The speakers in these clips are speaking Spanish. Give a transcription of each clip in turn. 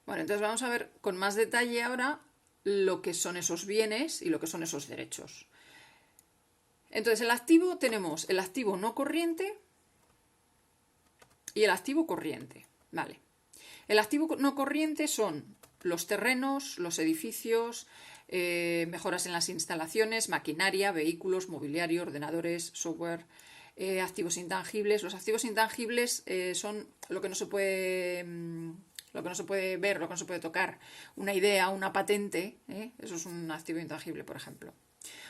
Bueno, entonces vamos a ver con más detalle ahora lo que son esos bienes y lo que son esos derechos. Entonces, el activo tenemos el activo no corriente y el activo corriente. Vale. El activo no corriente son los terrenos, los edificios, mejoras en las instalaciones, maquinaria, vehículos, mobiliario, ordenadores, software, activos intangibles. Los activos intangibles son lo que no se puede... lo que no se puede ver, lo que no se puede tocar, una idea, una patente, eso es un activo intangible, por ejemplo.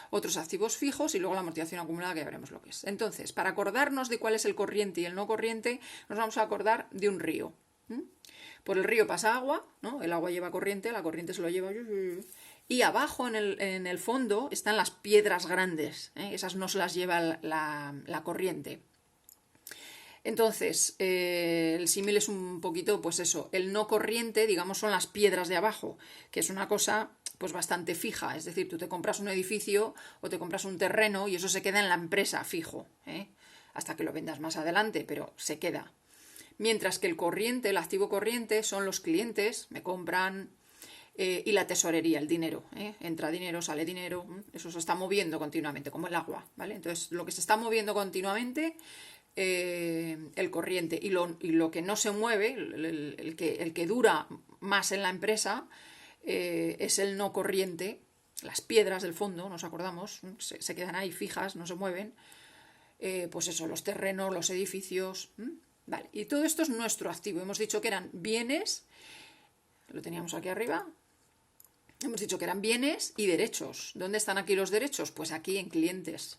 Otros activos fijos y luego la amortización acumulada, que ya veremos lo que es. Entonces, para acordarnos de cuál es el corriente y el no corriente, nos vamos a acordar de un río. Por el río pasa agua, ¿no? El agua lleva corriente, la corriente se lo lleva... Y abajo en el fondo están las piedras grandes, esas no se las lleva la corriente. Entonces, el símil es un poquito, pues eso, el no corriente, digamos, son las piedras de abajo, que es una cosa pues bastante fija, es decir, tú te compras un edificio o te compras un terreno y eso se queda en la empresa fijo, hasta que lo vendas más adelante, pero se queda. Mientras que el corriente, el activo corriente, son los clientes, me compran, y la tesorería, el dinero, entra dinero, sale dinero, eso se está moviendo continuamente, como el agua, ¿vale? Entonces, lo que se está moviendo continuamente, el corriente, y lo que no se mueve, el que dura más en la empresa, es el no corriente. Las piedras del fondo, nos acordamos, se quedan ahí fijas, no se mueven. Pues eso, los terrenos, los edificios. Vale, y todo esto es nuestro activo. Hemos dicho que eran bienes, lo teníamos aquí arriba. Hemos dicho que eran bienes y derechos. ¿Dónde están aquí los derechos? Pues aquí en clientes.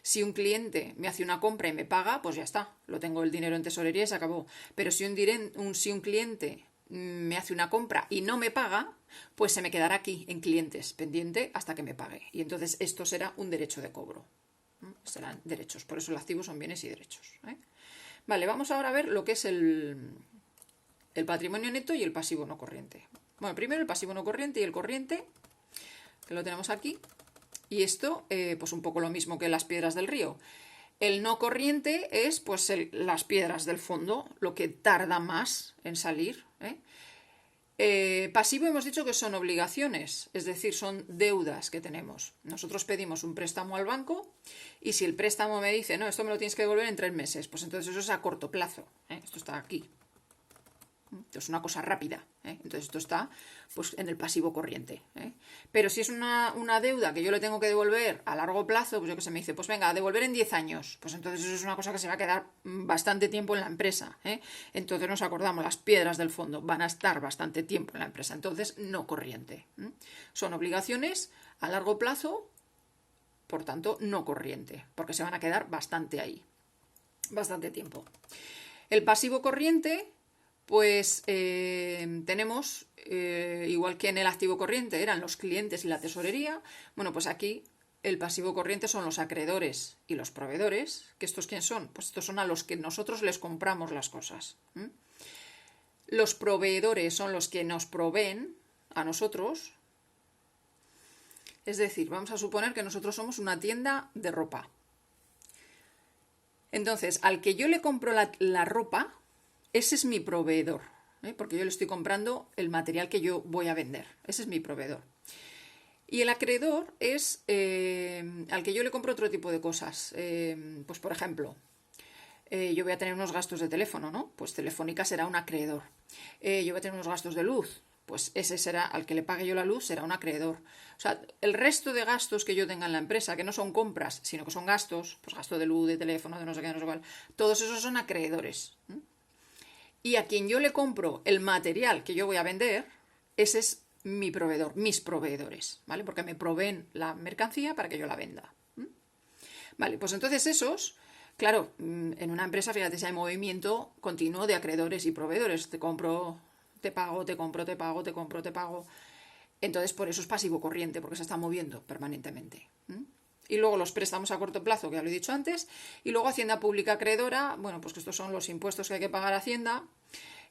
Si un cliente me hace una compra y me paga, pues ya está, lo tengo el dinero en tesorería y se acabó. Pero si un cliente me hace una compra y no me paga, pues se me quedará aquí en clientes, pendiente hasta que me pague. Y entonces esto será un derecho de cobro. Serán derechos, por eso el activo son bienes y derechos. Vale, vamos ahora a ver lo que es el patrimonio neto y el pasivo no corriente. Bueno, primero el pasivo no corriente y el corriente, que lo tenemos aquí. Y esto, pues un poco lo mismo que las piedras del río. El no corriente es pues las piedras del fondo, lo que tarda más en salir. Pasivo hemos dicho que son obligaciones, es decir, son deudas que tenemos. Nosotros pedimos un préstamo al banco y si el préstamo me dice, no, esto me lo tienes que devolver en 3 meses, pues entonces eso es a corto plazo. Esto está aquí. Esto es una cosa rápida, entonces esto está pues en el pasivo corriente. Pero si es una deuda que yo le tengo que devolver a largo plazo, pues yo que sé, me dice, pues venga, a devolver en 10 años, pues entonces eso es una cosa que se va a quedar bastante tiempo en la empresa. Entonces nos acordamos, las piedras del fondo van a estar bastante tiempo en la empresa, entonces no corriente. Son obligaciones a largo plazo, por tanto no corriente, porque se van a quedar bastante ahí, bastante tiempo. El pasivo corriente, pues tenemos, igual que en el activo corriente eran los clientes y la tesorería, bueno, pues aquí el pasivo corriente son los acreedores y los proveedores. ¿Que estos quiénes son? Pues estos son a los que nosotros les compramos las cosas. Los proveedores son los que nos proveen a nosotros. Es decir, vamos a suponer que nosotros somos una tienda de ropa. Entonces, al que yo le compro la ropa, ese es mi proveedor, porque yo le estoy comprando el material que yo voy a vender. Ese es mi proveedor. Y el acreedor es al que yo le compro otro tipo de cosas. Pues, por ejemplo, yo voy a tener unos gastos de teléfono, ¿no? Pues Telefónica será un acreedor. Yo voy a tener unos gastos de luz. Pues ese será, al que le pague yo la luz, será un acreedor. O sea, el resto de gastos que yo tenga en la empresa, que no son compras, sino que son gastos, pues gasto de luz, de teléfono, de no sé qué, no sé cuál, todos esos son acreedores. Y a quien yo le compro el material que yo voy a vender, ese es mi proveedor, mis proveedores, ¿vale? Porque me proveen la mercancía para que yo la venda. Vale, pues entonces esos, claro, en una empresa, fíjate, si hay movimiento continuo de acreedores y proveedores. Te compro, te pago, te compro, te pago, te compro, te pago. Entonces, por eso es pasivo corriente, porque se está moviendo permanentemente. Y luego los préstamos a corto plazo, que ya lo he dicho antes, y luego Hacienda Pública Acreedora, bueno, pues que estos son los impuestos que hay que pagar a Hacienda,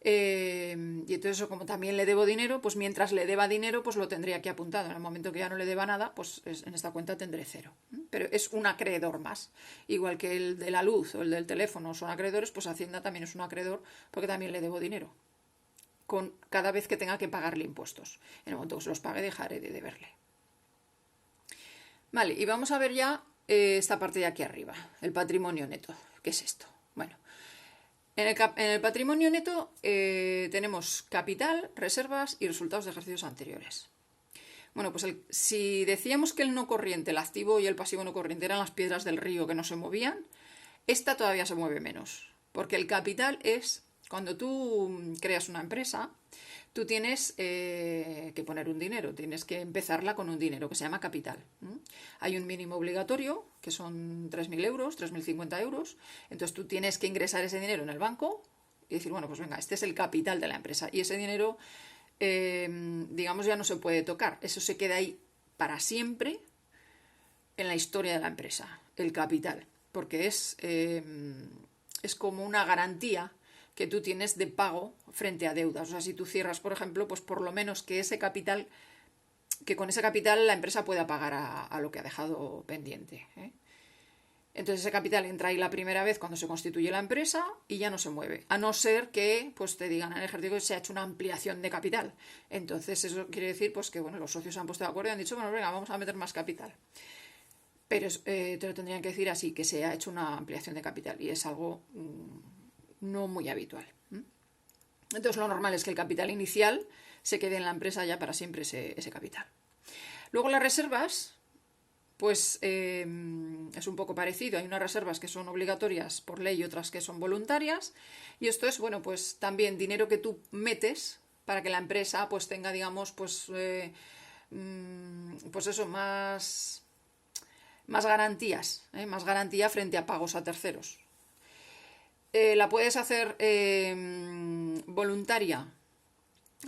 y entonces eso, como también le debo dinero, pues mientras le deba dinero, pues lo tendría aquí apuntado. En el momento que ya no le deba nada, pues en esta cuenta tendré 0. Pero es un acreedor más. Igual que el de la luz o el del teléfono son acreedores, pues Hacienda también es un acreedor porque también le debo dinero. con cada vez que tenga que pagarle impuestos. En el momento que se los pague, dejaré de deberle. Vale, y vamos a ver ya esta parte de aquí arriba, el patrimonio neto. ¿Qué es esto? Bueno, en el patrimonio neto tenemos capital, reservas y resultados de ejercicios anteriores. Bueno, pues si decíamos que el no corriente, el activo y el pasivo no corriente eran las piedras del río que no se movían, esta todavía se mueve menos. Porque el capital es, cuando tú creas una empresa, tú tienes que poner un dinero, tienes que empezarla con un dinero que se llama capital. Hay un mínimo obligatorio, que son 3.000 euros, 3.050 euros. Entonces tú tienes que ingresar ese dinero en el banco y decir, bueno, pues venga, este es el capital de la empresa. Y ese dinero, digamos, ya no se puede tocar. Eso se queda ahí para siempre en la historia de la empresa, el capital. Porque es como una garantía que tú tienes de pago frente a deudas. O sea, si tú cierras, por ejemplo, pues por lo menos que con ese capital la empresa pueda pagar a lo que ha dejado pendiente. Entonces ese capital entra ahí la primera vez cuando se constituye la empresa y ya no se mueve. A no ser que pues te digan en el ejercicio que se ha hecho una ampliación de capital. Entonces eso quiere decir pues que bueno, los socios se han puesto de acuerdo y han dicho, bueno, venga, vamos a meter más capital. Pero te lo tendrían que decir así, que se ha hecho una ampliación de capital. Y es algo no muy habitual. Entonces lo normal es que el capital inicial se quede en la empresa ya para siempre ese capital. Luego las reservas, pues es un poco parecido. Hay unas reservas que son obligatorias por ley y otras que son voluntarias. Y esto es, bueno, pues también dinero que tú metes para que la empresa pues tenga, digamos, pues eso, más garantías, más garantía frente a pagos a terceros. La puedes hacer voluntaria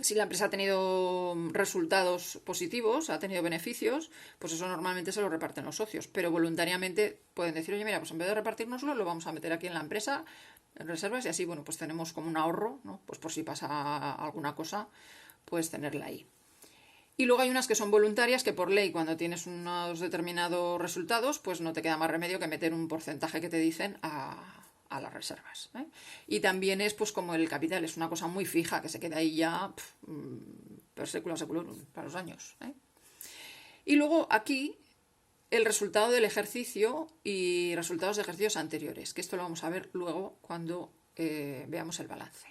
si la empresa ha tenido resultados positivos, ha tenido beneficios, pues eso normalmente se lo reparten los socios. Pero voluntariamente pueden decir, oye, mira, pues en vez de repartirnoslo, lo vamos a meter aquí en la empresa, en reservas, y así, bueno, pues tenemos como un ahorro, ¿no? Pues por si pasa alguna cosa, puedes tenerla ahí. Y luego hay unas que son voluntarias, que por ley, cuando tienes unos determinados resultados, pues no te queda más remedio que meter un porcentaje que te dicen a las reservas. Y también es pues como el capital, es una cosa muy fija, que se queda ahí ya per secula seculorum, para los años. Y luego aquí el resultado del ejercicio y resultados de ejercicios anteriores, que esto lo vamos a ver luego cuando veamos el balance.